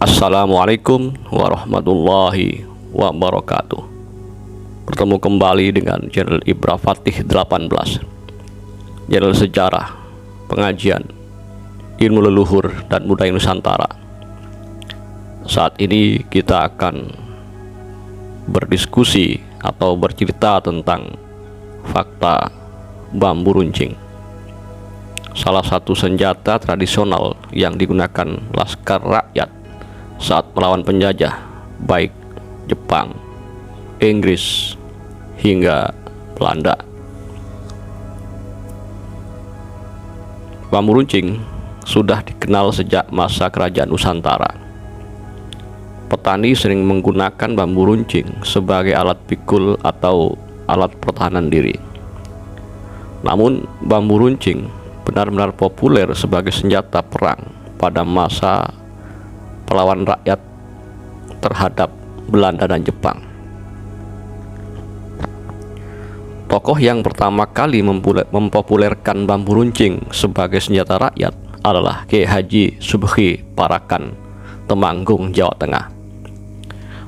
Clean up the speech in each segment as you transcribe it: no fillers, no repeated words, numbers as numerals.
Assalamualaikum warahmatullahi wabarakatuh. Bertemu kembali dengan channel Ibra Fatih 18, channel sejarah, pengajian, ilmu leluhur dan budaya Nusantara. Saat ini kita akan berdiskusi atau bercerita tentang fakta bambu runcing, salah satu senjata tradisional yang digunakan laskar rakyat saat melawan penjajah, baik Jepang, Inggris, hingga Belanda. Bambu runcing sudah dikenal sejak masa kerajaan Nusantara. Petani sering menggunakan bambu runcing sebagai alat pikul atau alat pertahanan diri. Namun, bambu runcing benar-benar populer sebagai senjata perang pada masa perlawanan rakyat terhadap Belanda dan Jepang. Tokoh yang pertama kali mempopulerkan bambu runcing sebagai senjata rakyat adalah Kiai Haji Subhi Parakan, Temanggung, Jawa Tengah.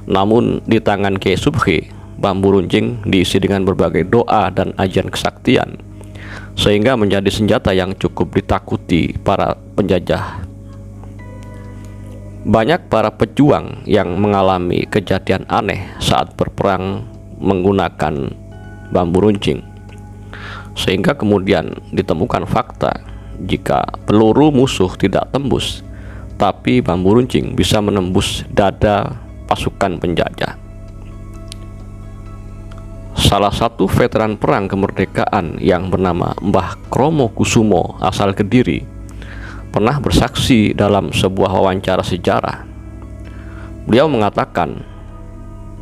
Namun di tangan Kiai Subhi, bambu runcing diisi dengan berbagai doa dan ajian kesaktian, sehingga menjadi senjata yang cukup ditakuti para penjajah. Banyak para pejuang yang mengalami kejadian aneh saat berperang menggunakan bambu runcing, sehingga kemudian ditemukan fakta jika peluru musuh tidak tembus, tapi bambu runcing bisa menembus dada pasukan penjajah. Salah satu veteran perang kemerdekaan yang bernama Mbah Kromo Kusumo asal Kediri pernah bersaksi dalam sebuah wawancara sejarah. Beliau mengatakan,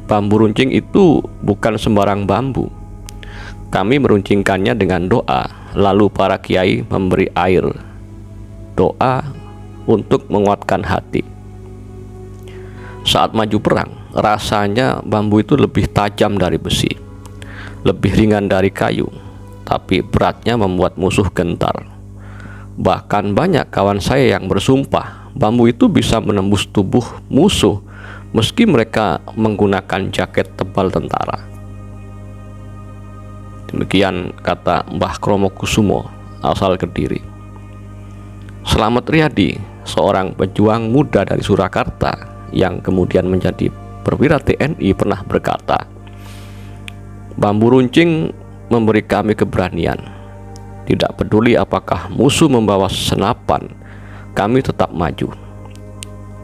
bambu runcing itu bukan sembarang bambu. Kami meruncingkannya dengan doa, lalu para kiai memberi air doa untuk menguatkan hati. Saat maju perang, rasanya bambu itu lebih tajam dari besi, lebih ringan dari kayu, tapi beratnya membuat musuh gentar. Bahkan banyak kawan saya yang bersumpah bambu itu bisa menembus tubuh musuh meski mereka menggunakan jaket tebal tentara. Demikian kata Mbah Kromo Kusumo asal Kediri. Slamet Riyadi, seorang pejuang muda dari Surakarta yang kemudian menjadi perwira TNI, pernah berkata, "Bambu runcing memberi kami keberanian. Tidak peduli apakah musuh membawa senapan, kami tetap maju.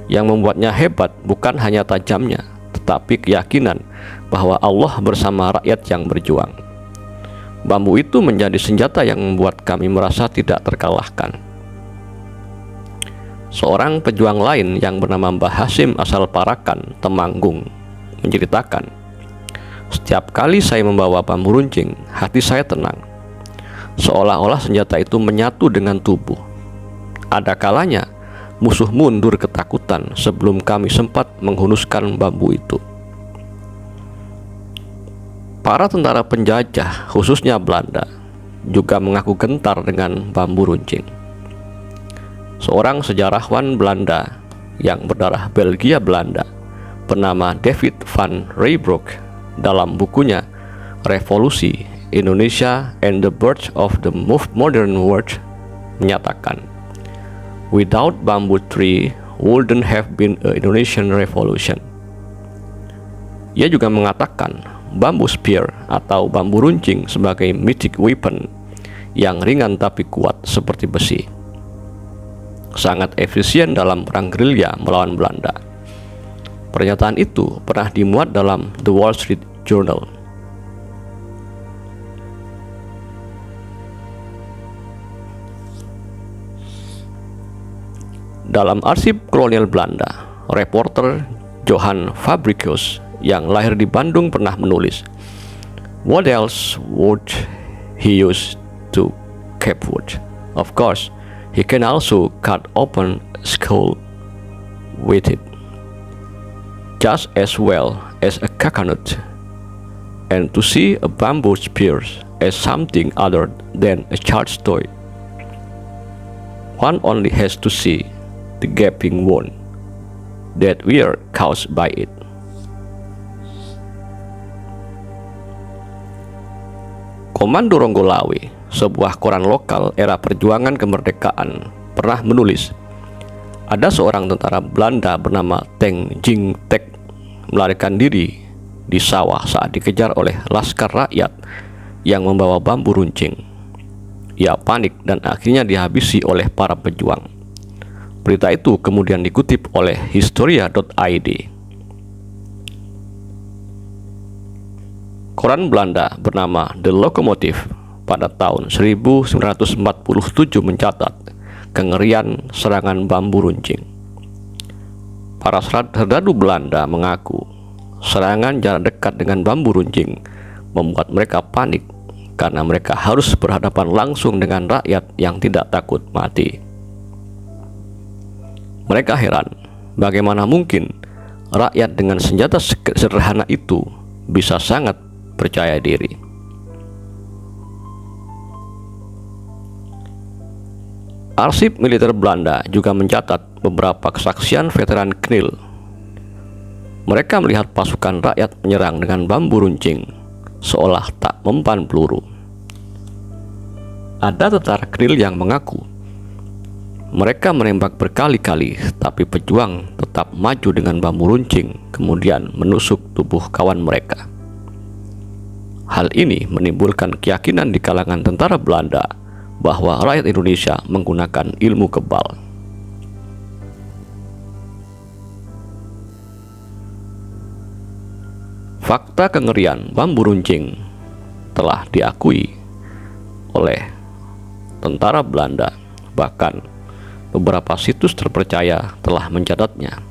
Yang membuatnya hebat bukan hanya tajamnya, tetapi keyakinan bahwa Allah bersama rakyat yang berjuang. Bambu itu menjadi senjata yang membuat kami merasa tidak terkalahkan." Seorang pejuang lain yang bernama Mbah Hasim asal Parakan, Temanggung, menceritakan, "Setiap kali saya membawa bambu runcing, hati saya tenang. Seolah-olah senjata itu menyatu dengan tubuh. Ada kalanya musuh mundur ketakutan sebelum kami sempat menghunuskan bambu itu." Para tentara penjajah, khususnya Belanda, juga mengaku gentar dengan bambu runcing. Seorang sejarawan Belanda yang berdarah Belgia Belanda bernama David van Rysbroek dalam bukunya Revolusi Indonesia and the Birth of the Modern World menyatakan, "Without bamboo tree wouldn't have been a Indonesian Revolution." Ia juga mengatakan bambu spear atau bambu runcing sebagai mythic weapon yang ringan tapi kuat seperti besi, sangat efisien dalam perang gerilya melawan Belanda. Pernyataan itu pernah dimuat dalam The Wall Street Journal. Dalam arsip kolonial Belanda, reporter Johan Fabricius yang lahir di Bandung pernah menulis, "What else would he use to keep wood? Of course, he can also cut open a skull with it, just as well as a coconut. And to see a bamboo spear as something other than a child's toy, one only has to see the gaping wound. that were caused by it. Komando Ronggolawe, sebuah koran lokal era perjuangan kemerdekaan, pernah menulis, ada seorang tentara Belanda bernama Teng Jing Tek melarikan diri di sawah saat dikejar oleh laskar rakyat yang membawa bambu runcing. Ia panik dan akhirnya dihabisi oleh para pejuang. Berita itu kemudian dikutip oleh Historia.id. Koran Belanda bernama The Locomotive pada tahun 1947 mencatat kengerian serangan bambu runcing. Para serdadu Belanda mengaku serangan jarak dekat dengan bambu runcing membuat mereka panik karena mereka harus berhadapan langsung dengan rakyat yang tidak takut mati. Mereka heran bagaimana mungkin rakyat dengan senjata sederhana itu bisa sangat percaya diri. Arsip militer Belanda juga mencatat beberapa kesaksian veteran KNIL. Mereka melihat pasukan rakyat menyerang dengan bambu runcing, seolah tak mempan peluru. Ada tentara KNIL yang mengaku mereka menembak berkali-kali, tapi pejuang tetap maju dengan bambu runcing, kemudian menusuk tubuh kawan mereka. Hal ini menimbulkan keyakinan di kalangan tentara Belanda bahwa rakyat Indonesia menggunakan ilmu kebal. Fakta kengerian bambu runcing telah diakui oleh tentara Belanda, bahkan beberapa situs terpercaya telah mencatatnya.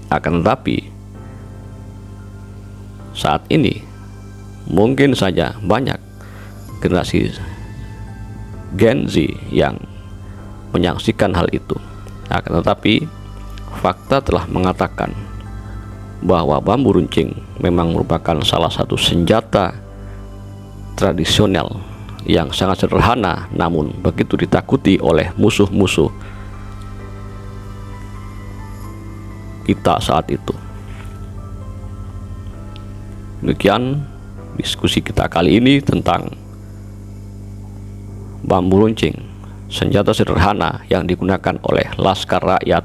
Akan tetapi, saat ini mungkin saja banyak generasi Gen Z yang menyaksikan hal itu. Akan tetapi, fakta telah mengatakan bahwa bambu runcing memang merupakan salah satu senjata tradisional yang sangat sederhana, namun begitu ditakuti oleh musuh-musuh kita saat itu. Demikian diskusi kita kali ini tentang bambu runcing, senjata sederhana yang digunakan oleh laskar rakyat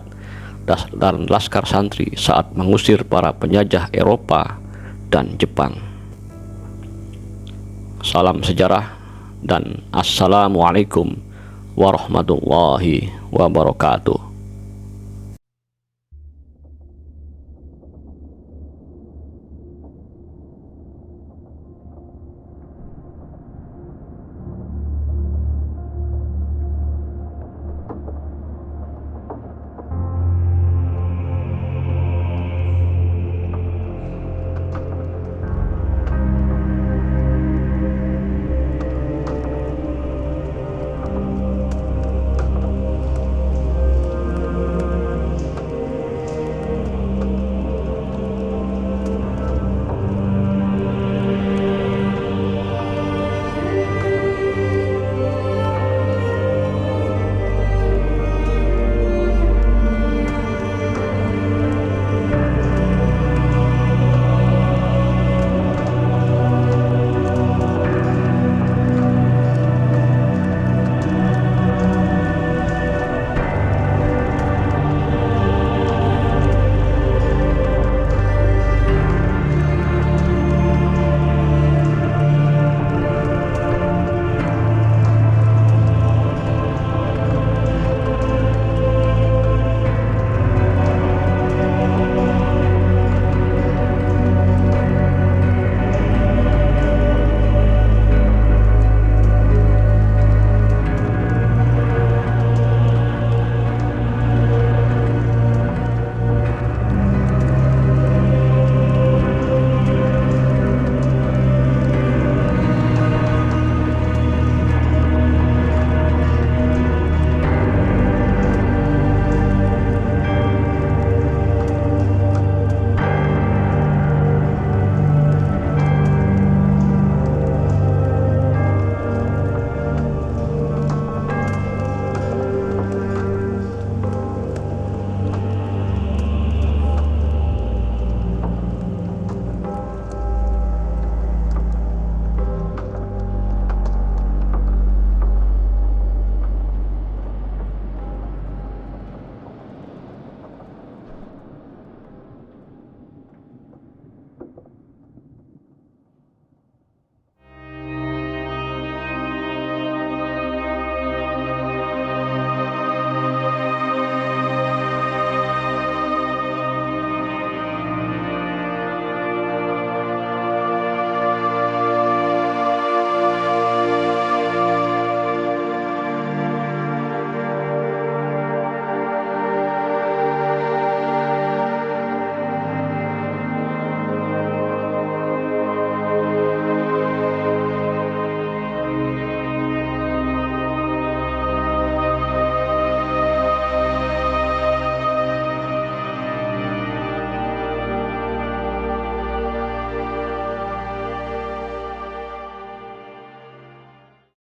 dan laskar santri saat mengusir para penjajah Eropa dan Jepang. Salam sejarah dan assalamualaikum warahmatullahi wabarakatuh.